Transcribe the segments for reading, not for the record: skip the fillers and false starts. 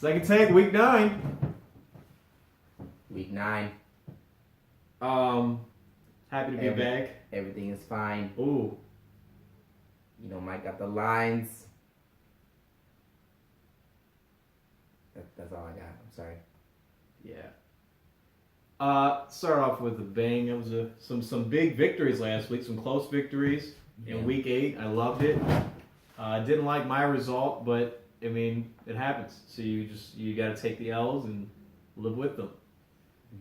Second take, week 9. Week 9. Happy to be back. Everything is fine. Ooh. You know, Mike got the lines. That's all I got. I'm sorry. Yeah. Start off with a bang. It was some big victories last week. Some close victories in week 8. I loved it. Didn't like my result, but I mean, it happens. So you got to take the L's and live with them.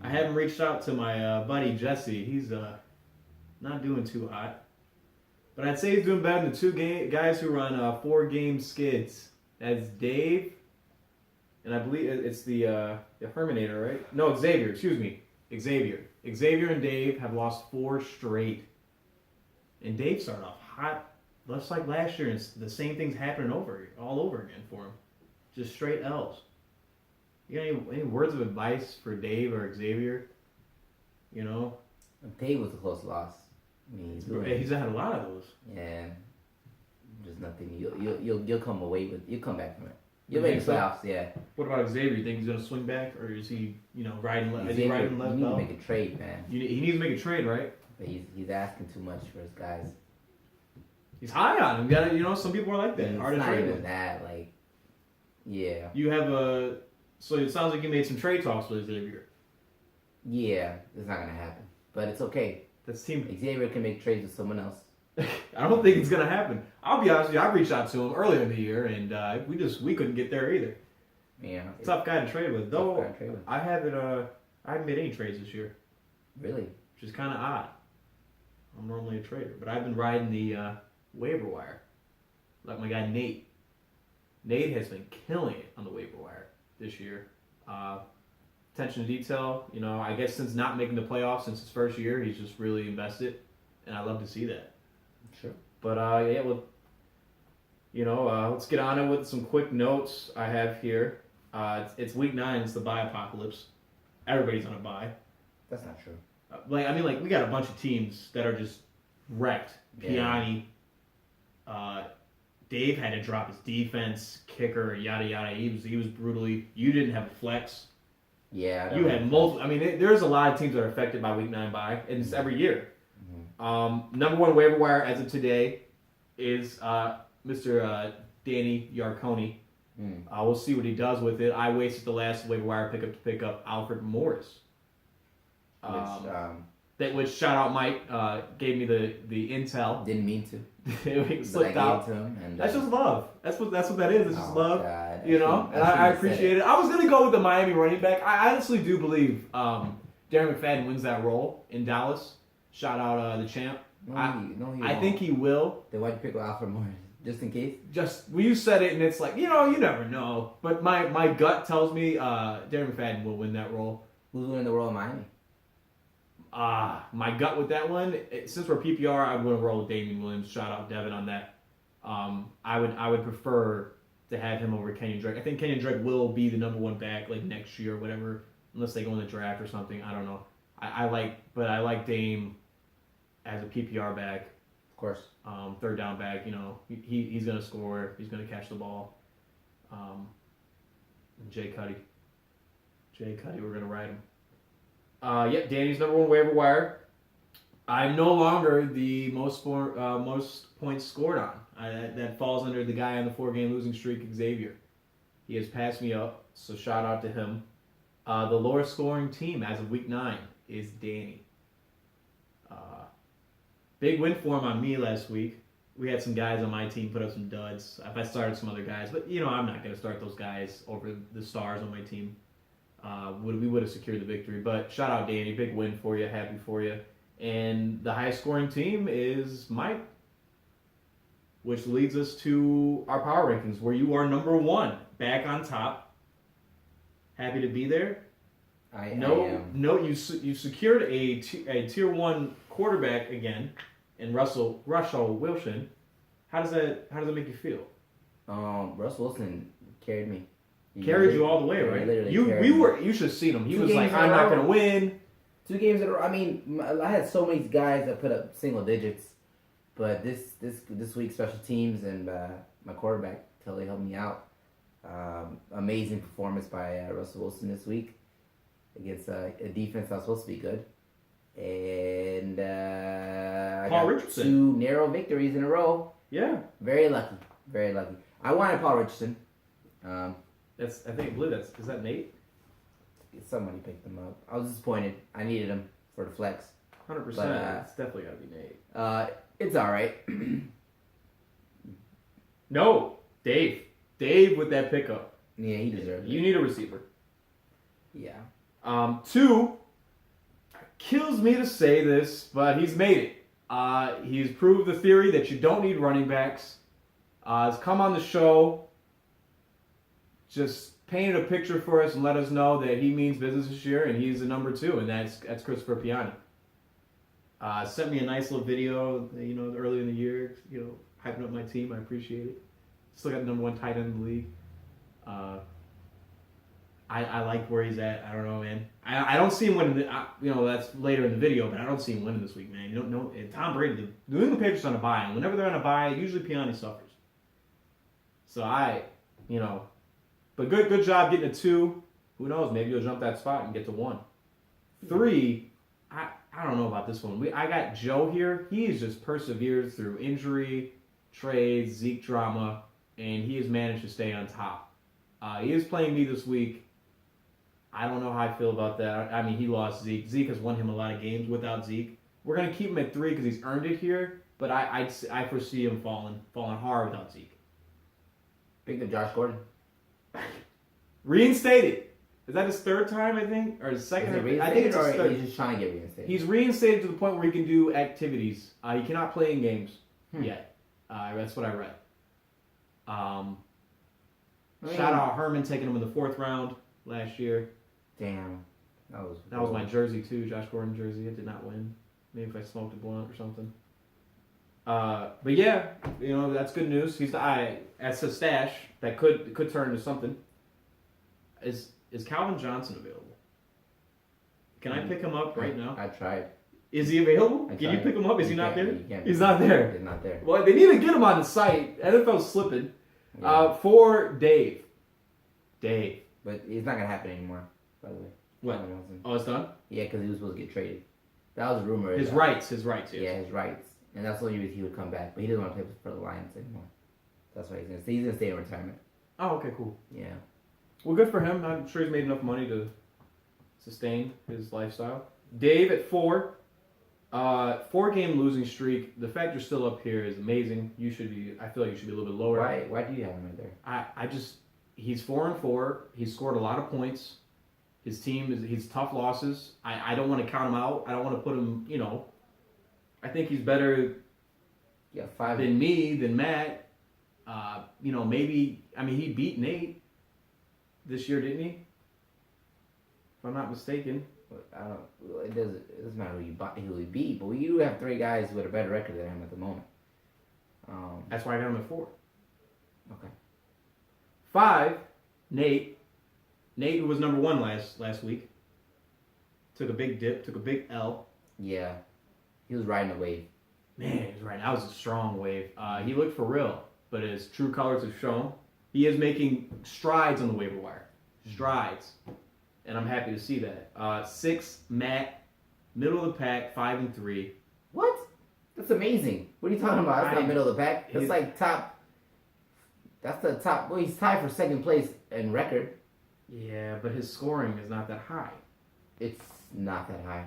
I haven't reached out to my buddy Jesse. He's not doing too hot, but I'd say he's doing better than the two guys who run 4-game skids. That's Dave, and I believe it's the Herminator, right? No, Xavier. Excuse me, Xavier. Xavier and Dave have lost 4 straight, and Dave started off hot, just like last year, and the same thing's happening all over again for him. Just straight L's. You got any words of advice for Dave or Xavier? You know? Dave was a close loss. I mean, He's had a lot of those. Yeah. There's nothing. You'll come away with. You'll come back from it. You'll make the playoffs. Yeah. What about Xavier? You think he's gonna swing back, or is he, riding left? Is he riding left? You need to make a trade, man. He needs to make a trade, right? But he's asking too much for his guys. He's high on him. You got some people are like that. Hard to not trade even that. Like, yeah. You have So it sounds like you made some trade talks with Xavier. Yeah, it's not gonna happen, but it's okay. That's team. Xavier can make trades with someone else. I don't think it's gonna happen. I'll be honest with you. I reached out to him earlier in the year, and we couldn't get there either. Yeah, tough guy to trade with. Though I haven't made any trades this year. Really, which is kind of odd. I'm normally a trader, but I've been riding the waiver wire, like my guy Nate. Nate has been killing it on the waiver wire this year. Attention to detail, I guess since not making the playoffs since his first year, he's just really invested, and I love to see that. Sure. But let's get on it with some quick notes I have here. It's week 9. It's the bye apocalypse. Everybody's on a bye. That's not true. We got a bunch of teams that are just wrecked. Piani. Dave had to drop his defense, kicker, yada yada. He was brutally. You didn't have a flex. Yeah. You had multiple. There's a lot of teams that are affected by week 9 bye, and it's every year. Mm-hmm. Number 1 waiver wire as of today is Mr. Danny Yarconi. We'll see what he does with it. I wasted the last waiver wire pickup to pick up Alfred Morris. Which shout out Mike gave me the intel. Didn't mean to. It slipped out. To him and, that's just love. That's what that is. It's just love. God. And I appreciate it. I was gonna go with the Miami running back. I honestly do believe Darren McFadden wins that role in Dallas. Shout out the champ. I think he will. Then why'd you pick up Alfred Morris? Just in case? Just when you said it, and it's like, you never know. But my gut tells me Darren McFadden will win that role. Who's winning the role in Miami? My gut with that one, since we're PPR, I'm going to roll with Damian Williams. Shout out Devin on that. I would prefer to have him over Kenyon Drake. I think Kenyon Drake will be the number 1 back like next year or whatever, unless they go in the draft or something. I don't know. I like Dame as a PPR back. Of course. Third down back. He's going to score. He's going to catch the ball. Jay Cuddy, we're going to ride him. Danny's number 1 waiver wire. I'm no longer the most points scored on. That falls under the guy on the 4-game losing streak, Xavier. He has passed me up, so shout out to him. The lowest scoring team as of week 9 is Danny. Big win for him on me last week. We had some guys on my team put up some duds. I started some other guys, but I'm not going to start those guys over the stars on my team. We would have secured the victory. But shout out Danny, big win for you, happy for you. And the highest scoring team is Mike, which leads us to our power rankings, where you are number 1, back on top. Happy to be there. I am. No, you secured a tier 1 quarterback again, in Russell Wilson. How does that make you feel? Russell Wilson carried me. Carried you all the way, right? You should have seen him. He was like, I'm not going to win. 2 games in a row. I had so many guys that put up single digits, but this week special teams and my quarterback totally helped me out. Amazing performance by Russell Wilson this week against a defense that's supposed to be good. And I Paul got Richardson. 2 narrow victories in a row. Yeah. Very lucky. Very lucky. I wanted Paul Richardson. I believe is that Nate? Somebody picked him up. I was disappointed. I needed him for the flex. 100%. It's definitely got to be Nate. It's all right. No, Dave. Dave with that pickup. Yeah, he deserves it. You need a receiver. Yeah. 2, kills me to say this, but he's made it. He's proved the theory that you don't need running backs. Has come on the show, just painted a picture for us and let us know that he means business this year, and he's the number 2, and that's Christopher Piani. Sent me a nice little video, early in the year, hyping up my team. I appreciate it. Still got the number 1 tight end in the league. I like where he's at. I don't know, man. I don't see him winning. That's later in the video, but I don't see him winning this week, man. You don't know. And Tom Brady, the New England Patriots on a bye, and whenever they're on a bye, usually Piani suffers. So but good job getting a 2. Who knows? Maybe you'll jump that spot and get to 1. 3, I don't know about this one. I got Joe here. He's just persevered through injury, trades, Zeke drama, and he has managed to stay on top. He is playing me this week. I don't know how I feel about that. I mean, he lost Zeke. Zeke has won him a lot of games without Zeke. We're going to keep him at 3 because he's earned it here, but I foresee him falling hard without Zeke. Pick up Josh Gordon. Reinstated. Is that his 3rd time, I think? Or his 2nd? I think it's his 3rd. He's just trying to get reinstated? He's reinstated to the point where he can do activities. He cannot play in games yet. That's what I read. Shout out Herman taking him in the 4th round last year. Damn. That was my jersey too, Josh Gordon jersey. I did not win. Maybe if I smoked a blunt or something. But yeah, that's good news. That's a stash that could turn into something. Is Calvin Johnson available? Can I pick him up right now? I tried. Is he available? Can you pick him up? Is he not there? He's not there. He's not there. Well, they need to get him on the site. NFL's slipping. Yeah. For Dave. But it's not going to happen anymore, by the way. What? Oh, it's done? Yeah, because he was supposed to get traded. That was a rumor. His rights. Yes. Yeah, his rights. And that's the only reason he would come back. But he doesn't want to play for the Lions anymore. That's why he's going to stay. He's going to stay in retirement. Oh, okay, cool. Yeah. Well, good for him. I'm sure he's made enough money to sustain his lifestyle. Dave at 4. 4-game losing streak. The fact you're still up here is amazing. I feel like you should be a little bit lower. Why do you have him right there? He's 4-4. He's scored a lot of points. His team he's tough losses. I don't want to count him out. I don't want to put him, I think he's better than me, than Matt. Maybe, he beat Nate this year, didn't he? If I'm not mistaken. It doesn't matter who he beat, but we do have 3 guys with a better record than him at the moment. That's why I got him at 4. Okay. 5, Nate. Nate, who was number 1 last week, took a big dip, took a big L. Yeah, he was riding a wave. Man, he was riding. That was a strong wave. He looked for real, but his true colors have shown. He is making strides on the waiver wire. Strides. And I'm happy to see that. 6, Matt, middle of the pack, 5-3. What? That's amazing. What are you talking about? That's not middle of the pack. That's like top. That's the top. Well, he's tied for 2nd place in record. Yeah, but his scoring is not that high. It's not that high.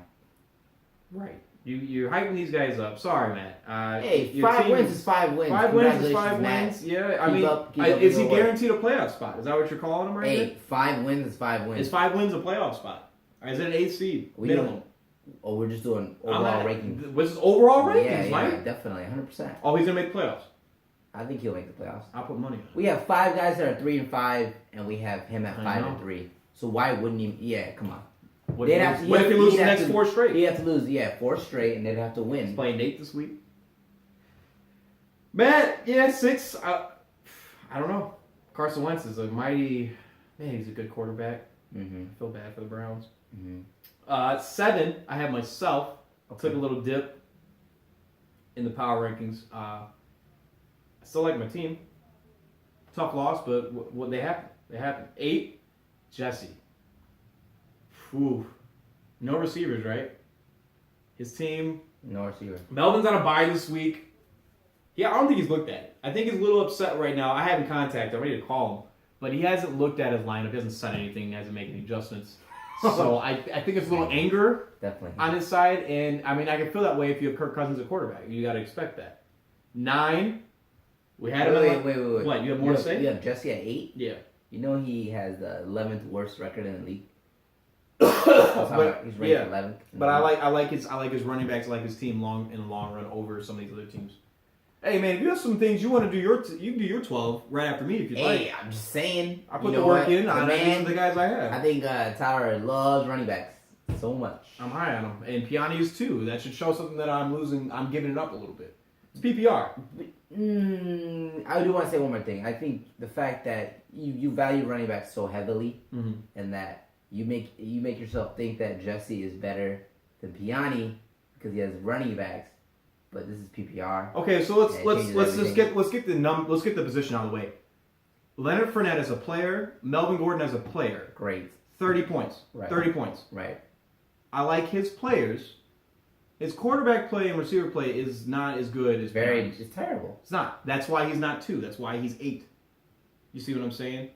Right. You're hyping these guys up. Sorry, Matt. Hey, 5 wins is 5 wins. 5 wins is 5 wins. Yeah, is he guaranteed a playoff spot? Is that what you're calling him right now? Hey, 5 wins is 5 wins. Is 5 wins a playoff spot? Or is it an 8th seed minimum? We're just doing overall rankings. Was this overall rankings, Mike? Yeah, definitely, 100%. Oh, he's gonna make the playoffs. I think he'll make the playoffs. I'll put money on it. We have 5 guys that are 3-5, and we have him at 5-3. So why wouldn't he? Yeah, come on. What if he loses the next 4 straight? He'd have to lose, 4 straight, and they'd have to win. He's playing Nate this week. Matt, 6. I don't know. Carson Wentz is a mighty... Man, he's a good quarterback. Mm-hmm. I feel bad for the Browns. Mm-hmm. 7, I have myself. Okay. Took a little dip in the power rankings. I still like my team. tough loss, but what they happen. They happen. 8, Jesse. Whew. No receivers, right? His team. No receiver. Melvin's on a bye this week. Yeah, I don't think he's looked at it. I think he's a little upset right now. I haven't contacted him. I'm ready to call him. But he hasn't looked at his lineup. He hasn't said anything. He hasn't made any adjustments. So I think it's a little anger Definitely. on his side. And, I mean, I can feel that way if you have Kirk Cousins at quarterback. You got to expect that. 9. We had him at Wait. What, you have more to say? You have Jesse at 8? Yeah. You know he has the 11th worst record in the league. But, He's ranked yeah. 11th. But I like his running backs. I like his team in the long run over some of these other teams. Hey man, if you have some things you want to do, you can do your 12 right after me if you'd like. Hey, I'm just saying. I put the work in. I know the guys I have. I think Tyler loves running backs so much. I'm high on him, and Piani is too. That should show something that I'm losing. I'm giving it up a little bit. It's PPR. I do want to say one more thing. I think the fact that you value running backs so heavily, and that you make yourself think that Jesse is better than Piani because he has running backs, but this is PPR. Okay, so let's get the position out of the way. Leonard Fournette as a player, Melvin Gordon as a player. Great. 30 points. Right. 30 points. Right. I like his players. His quarterback play and receiver play is not as good as Piani's. It's terrible. It's not. That's why he's not 2. That's why he's 8. You see what I'm saying?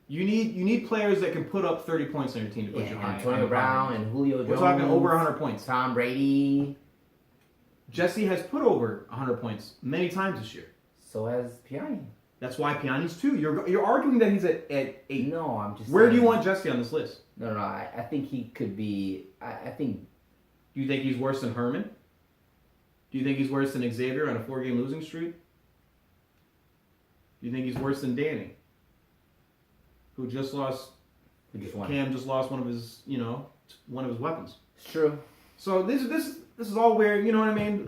You need players that can put up 30 points on your team to put you high. Antonio Brown and Julio Jones. We're talking over 100 points. Tom Brady. Jesse has put over 100 points many times this year. So has Piani. That's why Piani's 2. You're arguing that he's at 8. No, I'm just. Where do you want Jesse on this list? No. I think he could be. I think. Do you think he's worse than Herman? Do you think he's worse than Xavier on a 4-game losing streak? Do you think he's worse than Danny, who just lost? Cam just lost one of his weapons. It's true. So this is all where, you know what I mean.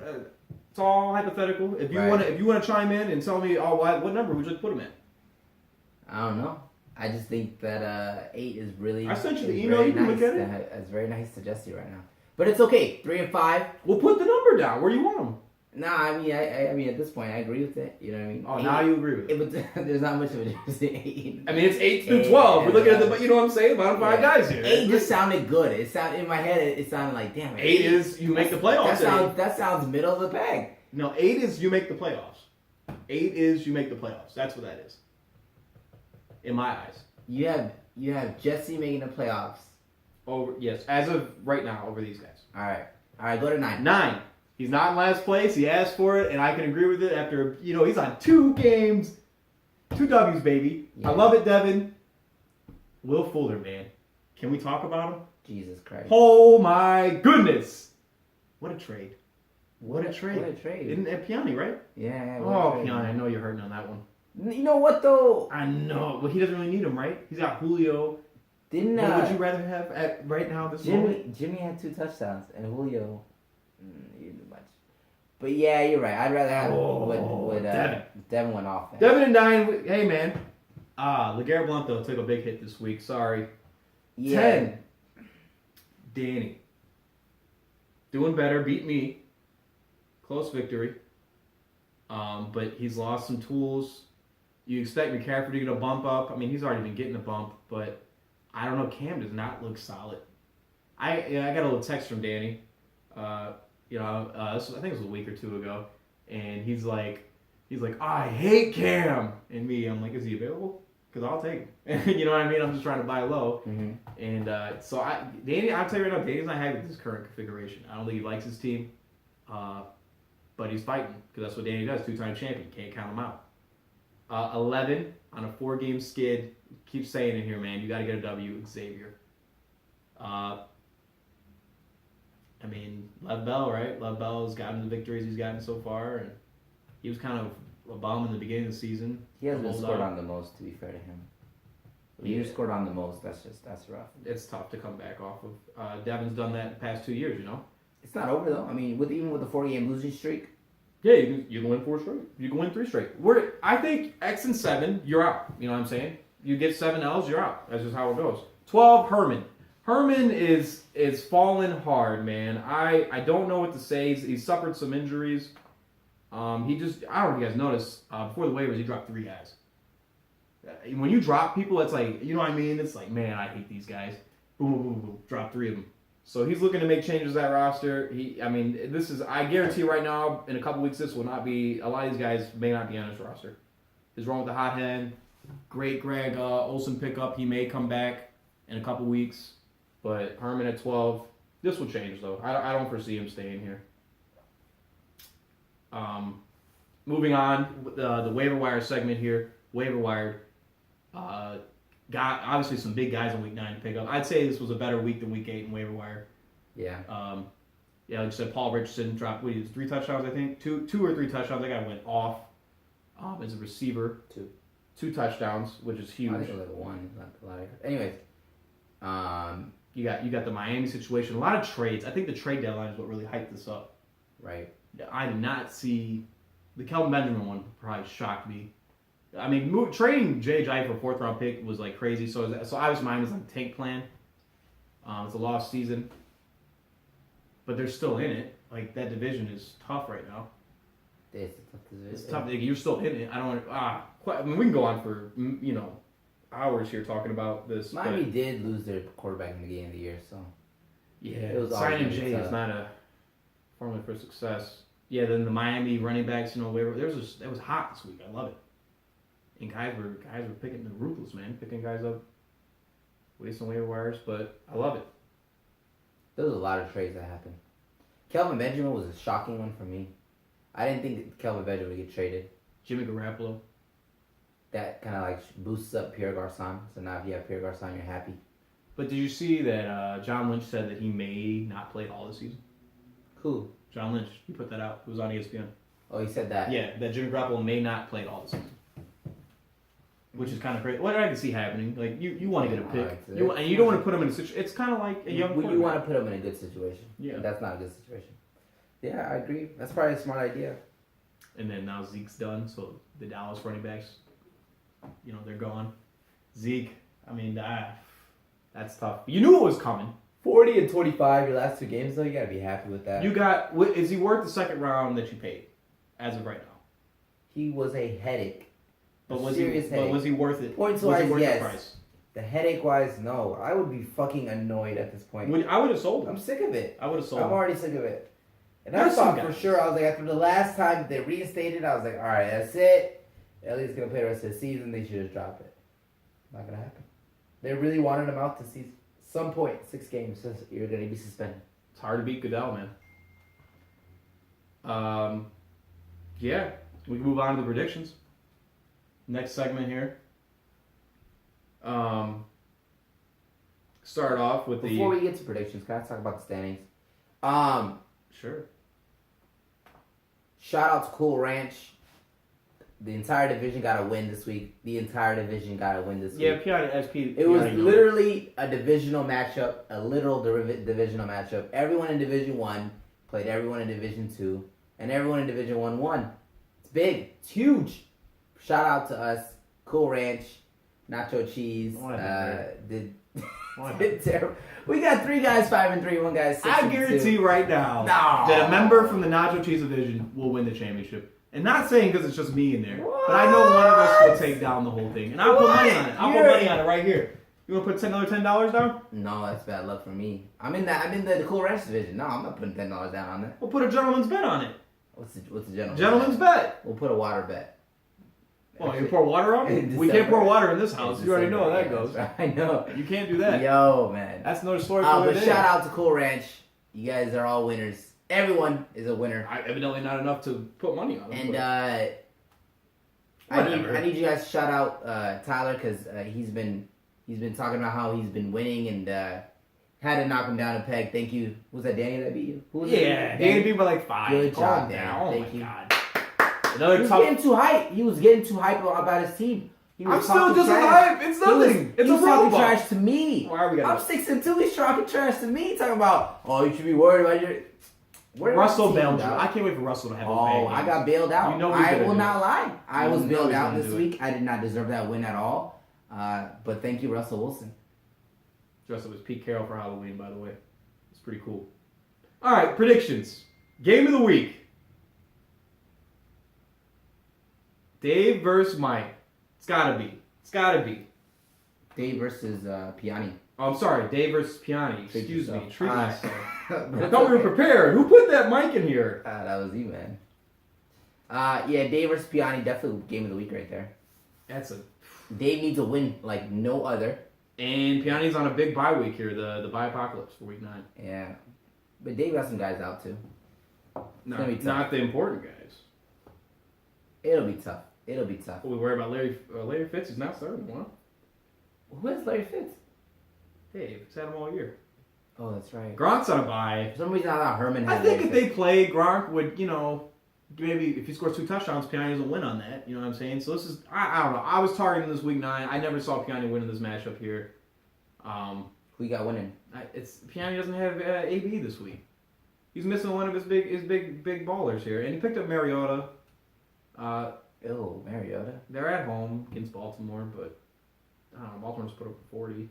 It's all hypothetical. If you want to chime in and tell me, what number would you like to put him at? I don't know. I just think that 8 is really. I sent you the email. You can look at it. It's very nice to Jesse right now, but it's okay. 3 and 5. We'll put the number down where you want him. Nah, I mean, at this point, I agree with it. You know what I mean? Oh, 8, now you agree with it. There's not much of a difference in 8. I mean, it's 8 through 12. We're looking at you know what I'm saying? Bottom 5 guys here. 8 just sounded good. It sounded in my head. It sounded like, damn. 8 is you make the playoffs. That sounds middle of the bag. No, 8 is you make the playoffs. 8 is you make the playoffs. That's what that is. In my eyes. You have Jesse making the playoffs. Yes, as of right now, over these guys. All right, go to 9. 9. He's not in last place. He asked for it, and I can agree with it after, he's on 2 games. 2 W's, baby. Yeah. I love it, Devin. Will Fuller, man. Can we talk about him? Jesus Christ. Oh, my goodness. What a trade. What a trade. Isn't it Piani, right? Yeah. Oh, Piani, I know you're hurting on that one. You know what, though? I know. But he doesn't really need him, right? He's got Julio. What would you rather have right now this moment? Jimmy had 2 touchdowns, and Julio... he didn't do much. But yeah, you're right. I'd rather have Devin. Devin went off. Man. Devin and 9. Hey, man. LeGarrette Blount, though, took a big hit this week. Sorry. Yeah. 10. Danny. Doing better. Beat me. Close victory. But he's lost some tools. You expect McCaffrey to get a bump up. I mean, he's already been getting a bump, but I don't know. Cam does not look solid. I got a little text from Danny. I think it was a week or 2 ago, and he's like, I hate Cam, and me, I'm like, is he available? Because I'll take him. You know what I mean? I'm just trying to buy low, and so Danny, I'll tell you right now, Danny's not happy with his current configuration. I don't think he likes his team, but he's fighting because that's what Danny does. 2-time champion, can't count him out. 11 on a 4-game skid. Keep saying it here, man. You got to get a W, Xavier. I mean, Lev Bell, right? Lev Bell has gotten the victories he's gotten so far, and he was kind of a bum in the beginning of the season. He hasn't scored on the most, to be fair to him. He scored on the most. That's rough. It's tough to come back off of. Devin's done that the past 2 years, It's not over though. I mean, even with the 4-game losing streak. Yeah, you can win 4 straight. You can win 3 straight. I think X and 7, you're out. You know what I'm saying? You get 7 L's, you're out. That's just how it goes. 12, Herman. Herman is falling hard, man. I don't know what to say. He's suffered some injuries. He just, I don't know if you guys noticed, before the waivers, he dropped 3 guys. When you drop people, it's like, you know what I mean? It's like, man, I hate these guys. Boom, boom, boom, boom. Drop 3 of them. So he's looking to make changes to that roster. I guarantee right now, in a couple weeks, this will not be, a lot of these guys may not be on this roster. He's wrong with the hot hand. Great Greg Olson pickup. He may come back in a couple weeks. But Herman at 12. This will change, though. I don't foresee him staying here. Moving on, the waiver wire segment here. Waiver wire. Got obviously some big guys in week 9 to pick up. I'd say this was a better week than week 8 in waiver wire. Yeah. Like you said, Paul Richardson dropped 3 touchdowns, I think. Two or 3 touchdowns. That guy went off as a receiver. 2 touchdowns, which is huge. I think it was like 1. Not a lot. Anyways, you got the Miami situation. A lot of trades. I think the trade deadline is what really hyped this up. Right. I did not see the Kelvin Benjamin one. Probably shocked me. I mean, trading J.J. for a 4th round pick was like crazy. So obviously mine was on the tank plan. It's a lost season, but they're still in it. Like that division is tough right now. It's a tough division. It's tough. You're still in it. I mean, we can go on for hours here talking about this. Miami did lose their quarterback in the beginning of the year, so yeah, signing Jay is not a formula for success. Yeah, then the Miami running backs, it was hot this week. I love it. And guys were picking the ruthless, man, picking guys up, wasting waiver wires, but I love it. There was a lot of trades that happened. Kelvin Benjamin was a shocking one for me. I didn't think that Kelvin Benjamin would get traded. Jimmy Garoppolo. That kind of like boosts up Pierre Garçon. So now if you have Pierre Garçon, you're happy. But did you see that John Lynch said that he may not play all this season? Who? John Lynch. He put that out. It was on ESPN. Oh, he said that? Yeah, that Jimmy Garoppolo may not play all the season. Which is kind of crazy. What I can see happening, like you want to get a pick, and you don't want to put him in a situation. It's kind of like a young quarterback. You want to put him in a good situation. Yeah, that's not a good situation. Yeah, I agree. That's probably a smart idea. And then now Zeke's done, so the Dallas running backs, they're gone. Zeke, I mean, that's tough. You knew it was coming. 40 and 25 your last 2 games, though. You gotta be happy with that. Is he worth the 2nd round that you paid, as of right now? He was a headache. But was he worth it? Points-wise, yes. The price? The headache-wise, no. I would be fucking annoyed at this point. I would have sold him. I'm sick of it. I would have sold him. I'm already sick of it. And I thought for sure, I was like, after the last time they reinstated, I was like, all right, that's it. Elliott's going to play the rest of the season. They should just drop it. Not going to happen. They really wanted him out to see some point, 6 games. So you're going to be suspended. It's hard to beat Goodell, man. Yeah. We can move on to the predictions. Next segment here. Start off with Before we get to predictions, can I talk about the standings? Sure. Shout out to Cool Ranch. The entire division got a win this week. Yeah, Piatti SP. It was literally a divisional matchup, a literal divisional matchup. Everyone in Division 1 played everyone in Division 2, and everyone in Division 1 won. It's big. It's huge. Shout out to us, Cool Ranch, Nacho Cheese. Did terrible. We got 3 guys 5-3, 1 guy 6-2. I guarantee right now that a member from the Nacho Cheese division will win the championship. And not saying because it's just me in there, but I know one of us will take down the whole thing. And I'll put money on it. I'll put money on it right here. You want to put another $10 down? No, that's bad luck for me. I'm in the Cool Ranch division. No, I'm not putting $10 down on that. We'll put a gentleman's bet on it. What's the gentleman's Gentleman's bet? We'll put a water bet. Oh, you pour water on it? We can't pour water in this house. You already know how that goes. I know. You can't do that. Yo, man. That's another story for another day. But shout out to Cool Ranch. You guys are all winners. Everyone is a winner. Evidently not enough to put money on them. And I need you guys to shout out Tyler because he's been talking about how he's been winning and had to knock him down a peg. Thank you. Was that Danny that beat you? Who was it? Danny beat me by like 5. Good job, Danny. Oh Thank my you. God. He was getting too hype about his team. I'm still just hype. It's nothing. It's a talking robot. trash to me. Why are we I'm 6-2. He's talking trash to me. Talking about, you should be worried about your. Russell bailed out. I can't wait for Russell to have a bang. I got bailed out. I will not lie. I was bailed out this week. I did not deserve that win at all. But thank you, Russell Wilson. Dressed up as Pete Carroll for Halloween, by the way. It's pretty cool. All right, predictions. Game of the week. Dave versus Mike. It's gotta be. It's gotta be. Dave versus Piani. Oh, I'm sorry. Dave versus Piani. Excuse me. Treat Alright. myself. I thought we were prepared. Who put that mic in here? That was you, man. Yeah, Dave versus Piani, definitely game of the week right there. That's a. Dave needs a win like no other. And Piani's on a big bye week here, the bye apocalypse for week 9. Yeah. But Dave got some guys out too. gonna be tough. Not the important guys. It'll be tough. It'll be tough. We worry about Larry Fitz is not starting, huh? Who is Larry Fitz? Dave, it's had him all year. Oh, that's right. Gronk's on a bye. For some reason, I thought Herman had I think Larry if they play, Gronk would, maybe if he scores 2 touchdowns, Piani doesn't win on that. You know what I'm saying? So this is, I don't know. I was targeting this week 9. I never saw Piani win in this matchup here. Who you got winning? Piani doesn't have AB this week. He's missing one of his big ballers here, and he picked up Mariota. Mariota. They're at home against Baltimore, but I don't know. Baltimore just put up 40.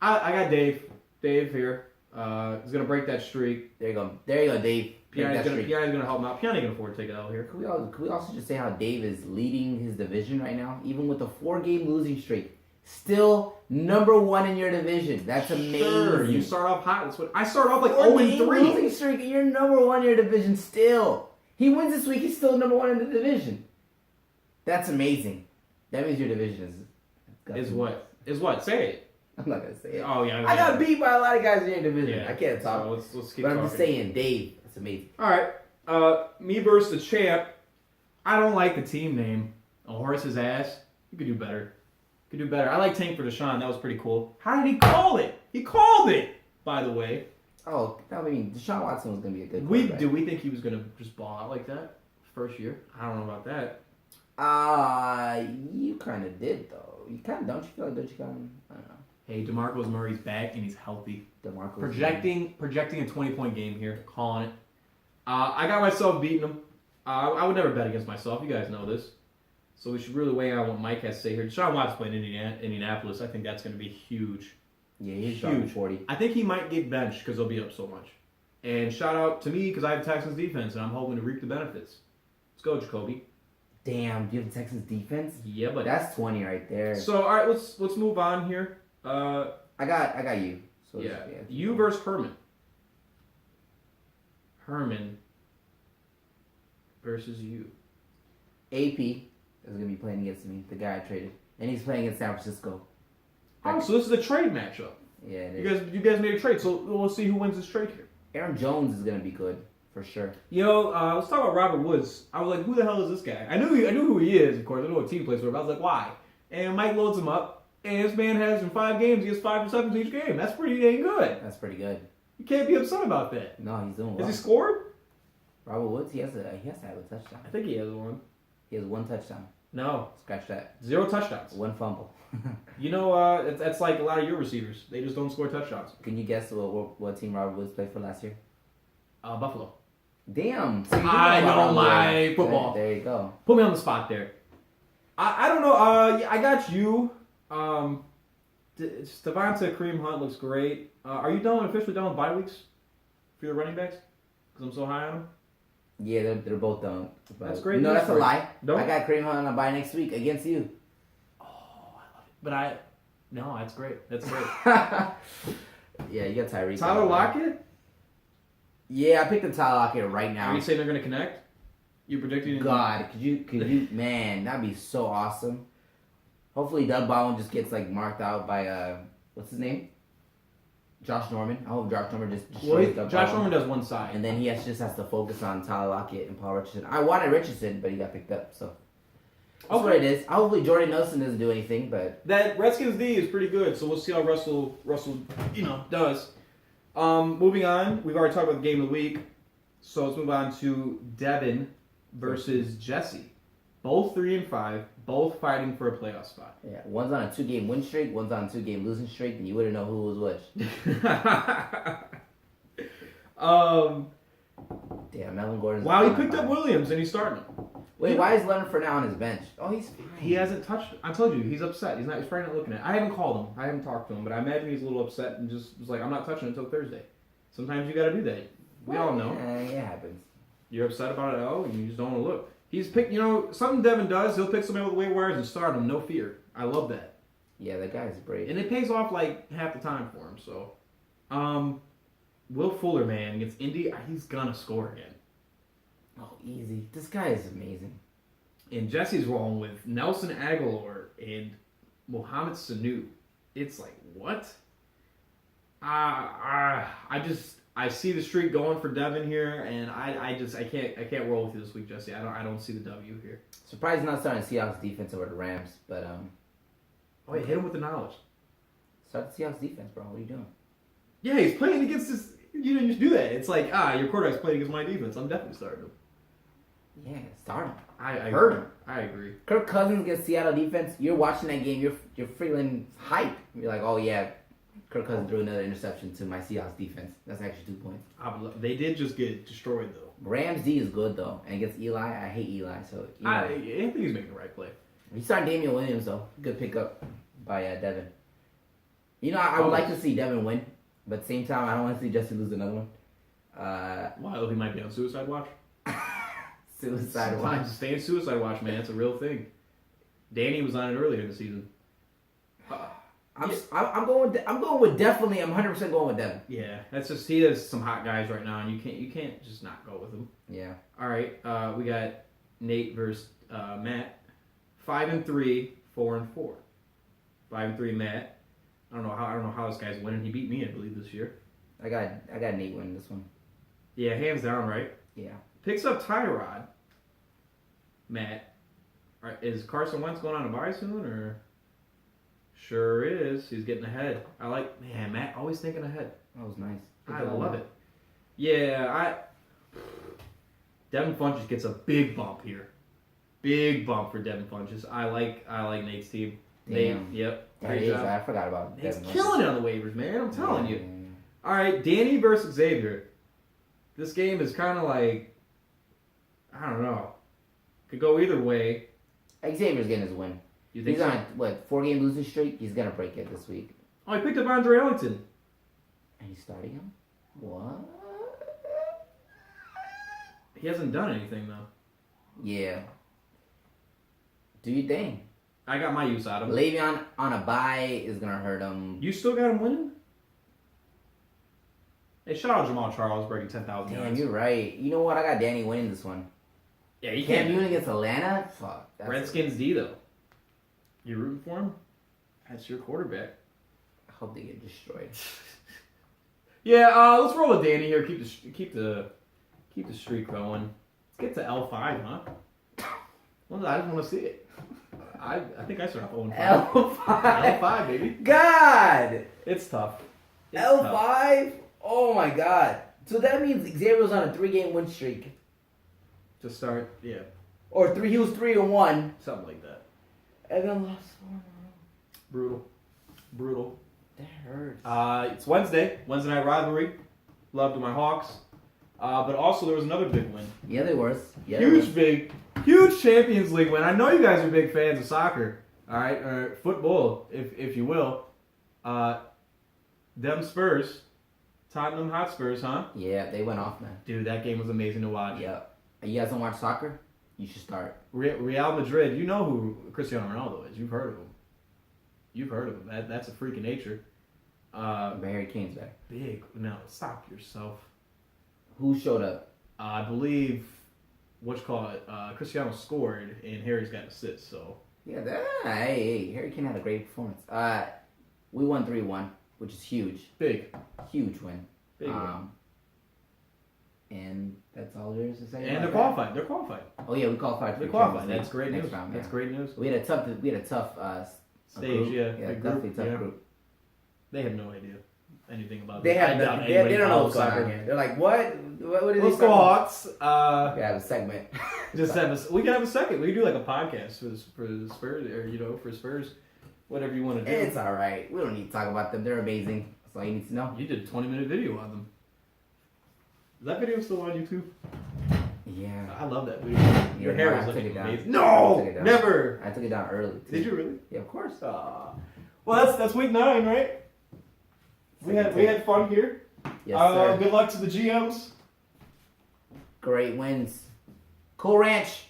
I got Dave. Dave here. He's gonna break that streak. There you go. There you go, Dave. Piani's gonna help him out. Piani can afford to take it out here. Can we also just say how Dave is leading his division right now, even with a 4-game losing streak? Still number 1 in your division. That's amazing. Sure, you start off hot. That's what I start off like 4-game 0-3. losing streak, and you're number 1 in your division still. He wins this week. He's still number 1 in the division. That's amazing. That means your division Is what? Is what? Say it. I'm not gonna say it. Oh yeah. I got beat by a lot of guys in your division. Yeah. I can't talk. So let's keep but talking. I'm just saying, Dave. That's amazing. All right. Me versus the champ. I don't like the team name. A horse's ass. You could do better. Could do better. I like Tank for Deshaun. That was pretty cool. How did he call it? He called it. By the way. Oh, I mean, Deshaun Watson was gonna be a good. Do we think he was gonna just ball out like that first year? I don't know about that. You kind of did though. You kind of don't you feel like don't you kind of? I don't know. Hey, DeMarcus Murray's back and he's healthy. DeMarcus Projecting a 20-point game here. Calling it. I got myself beating him. I would never bet against myself. You guys know this. So we should really weigh on what Mike has to say here. Deshaun Watson's playing Indianapolis. I think that's going to be huge. Yeah, he's huge. 40. I think he might get benched because he'll be up so much. And shout out to me because I have Texans defense and I'm hoping to reap the benefits. Let's go, Jacoby. Damn, do you have the Texans defense? Yeah, but that's 20 right there. So all right, let's move on here. I got you. So yeah, you versus Herman. Herman versus you. AP is gonna be playing against me, the guy I traded, and he's playing against San Francisco. Oh, so this is a trade matchup. Yeah, you guys made a trade, so we'll see who wins this trade here. Aaron Jones is gonna be good for sure. Let's talk about Robert Woods. I was like, who the hell is this guy? I knew who he is, of course. I know what team he plays for, but I was like, why? And Mike loads him up, and this man has in 5 games, he has 5 receptions each game. That's pretty dang good. That's pretty good. You can't be upset about that. No, he's doing well. Has he scored? Robert Woods, he has to have a touchdown. I think he has one. He has 1 touchdown. No. Scratch that. 0 touchdowns. 1 fumble. That's like a lot of your receivers. They just don't score touchdowns. Can you guess what team Robert Woods played for last year? Buffalo. Damn. So I know my football. There you go. Put me on the spot there. I don't know. I got you. Devonta Kareem Hunt looks great. Are you officially done with bye weeks for your running backs? Because I'm so high on them. Yeah, they're both done. That's great. No, that's a lie. No? I got Kareem Hunt on bye next week against you. Oh, I love it. But no, that's great. That's great. Yeah, you got Tyreek. Tyler Lockett? Yeah, I picked up Tyler Lockett right now. Are you saying they're going to connect? You predicting? God, could you, man, that'd be so awesome. Hopefully Doug Baldwin just gets marked out by what's his name? Josh Norman. I hope Josh Norman just destroys Doug Josh Baldwin. Norman does one side. And then he just has to focus on Tyler Lockett and Paul Richardson. I wanted Richardson, but he got picked up, so. That's what it is. Hopefully Jordan Nelson doesn't do anything, but. That Redskins D is pretty good, so we'll see how Russell does. Moving on, we've already talked about the game of the week, so let's move on to Devin versus Jesse. Both 3-5, both fighting for a playoff spot. Yeah, one's on a 2-game win streak, one's on a 2-game losing streak, and you wouldn't know who was which. Damn, Melvin Gordon's. Wow, he picked up Williams and he's starting him. Wait, why is Leonard Fournette on his bench? Oh, he's fine. He hasn't touched. I told you, he's upset. He's probably not looking at it. I haven't called him. I haven't talked to him, but I imagine he's a little upset and just was like, I'm not touching it until Thursday. Sometimes you got to do that. We all know. Yeah, it happens. You're upset about it, and you just don't want to look. He's picked, something Devin does, he'll pick somebody with waiver wires and start him, no fear. I love that. Yeah, that guy's great. And it pays off like half the time for him, so. Will Fuller, man, against Indy, he's gonna score again. Oh, easy. This guy is amazing. And Jesse's rolling with Nelson Aguilar and Mohamed Sanu. It's like, what? I see the streak going for Devin here, and I can't roll with you this week, Jesse. I don't see the W here. Surprised not starting Seahawks defense over the Rams, but Oh, yeah, hit him with the knowledge. start the Seahawks defense, bro. What are you doing? Yeah, he's playing against this. You didn't just do that. It's like, your quarterback's playing against my defense. I'm definitely starting him. Yeah, start him. I Hurt agree. him. I agree. Kirk Cousins against Seattle defense. You're watching that game. You're feeling hype. You're like, oh yeah, Kirk Cousins threw another interception to my Seahawks defense. That's actually 2 points. They did just get destroyed, though. Rams D is good though, and against Eli, I hate Eli. So I think he's making the right play. you start Damian Williams though. Good pickup by Devin. I would like to see Devin win, but at the same time, I don't want to see Jesse lose another one. Well, he might be on suicide watch. Suicide watch. Sometimes stay in suicide watch, man. It's a real thing. Danny was on it earlier in the season. I'm going with definitely. I'm 100% going with Devin. Yeah, that's just he has some hot guys right now, and you can't just not go with them. Yeah. All right, we got Nate versus Matt. 5-3, 4-4. 5-3, Matt. I don't know how this guy's winning. He beat me, I believe, this year. I got Nate winning this one. Yeah, hands down, right? Yeah. Picks up Tyrod. Matt. All right, is Carson Wentz going on a bye soon, or? Sure is. He's getting ahead. Matt always thinking ahead. That was nice. I love it. Yeah, Devin Funches gets a big bump here. Big bump for Devin Funches. I like Nate's team. Damn. Nate, yep. That is, I forgot about Nate's Devin. killing it on the waivers, man. I'm telling you. Yeah. All right, Danny versus Xavier. This game is kind of like, I don't know. Could go either way. Xavier's getting his win. You think He's so? on, 4-game losing streak? He's going to break it this week. Oh, he picked up Andre Ellington. And he's starting him? What? He hasn't done anything, though. Yeah. Do you think? I got my use out of him. Le'Veon on a bye is going to hurt him. You still got him winning? Hey, shout out Jamal Charles breaking 10,000 Damn, yards. you're right. You know what? I got Danny winning this one. Yeah, you Cam can't. Newton against Atlanta? Fuck. Redskins D, though. You rooting for him? That's your quarterback. I hope they get destroyed. Yeah, let's roll with Danny here. Keep the streak going. Let's get to L5, huh? Well, I just want to see it. I think I started off 0-5. L5. L5, baby. God! It's tough. It's L5? tough. Oh my god. So that means Xavier's on a 3-game win streak. To start, yeah, Or he was 3-1. something like that. And then lost 4 Brutal. That hurts. It's Wednesday night rivalry. Love to my Hawks. But also there was another big win. Yeah, they were. Yeah, they were. Huge Champions League win. I know you guys are big fans of soccer. All right, or football, if you will. Them Spurs, Tottenham Hotspurs, huh? Yeah, they went off, man. Dude, that game was amazing to watch. Yeah. You guys don't watch soccer? You should start. Real Madrid. You know who Cristiano Ronaldo is. You've heard of him. That's a freak of nature. But Harry Kane's back. Big. No, stop yourself. Who showed up? I believe Cristiano scored and Harry's got an assist. So Yeah, hey, Harry Kane had a great performance. We won 3-1, which is huge. big Win. win. And that's all there is to say. And about they're that. qualified. They're qualified. Oh yeah, we qualified. For They're the qualified. Champions That's great League news. next round, That's yeah. great news. We had a tough Stage, group. yeah. Yeah, big definitely group, tough yeah. group. They have no idea anything about They this. have I doubt they anybody don't know what's follows going on soccer. here. They're like, what? What is Let's this? go Hawks. We have a segment. We can have a second. We can do like a podcast for the Spurs, or for Spurs, whatever you want to do. It's all right. We don't need to talk about them. They're amazing. That's all you need to know. You did a 20-minute video on them. Is that video still on YouTube? Yeah. I love that video. Your Yeah, hair I was took looking it down. amazing. I took No, it down. never. I took it down early. Too. Did you really? Yeah, of course. Well, that's week 9, right? We had fun here. Yes, sir. Good luck to the GMs. Great wins. Cool Ranch.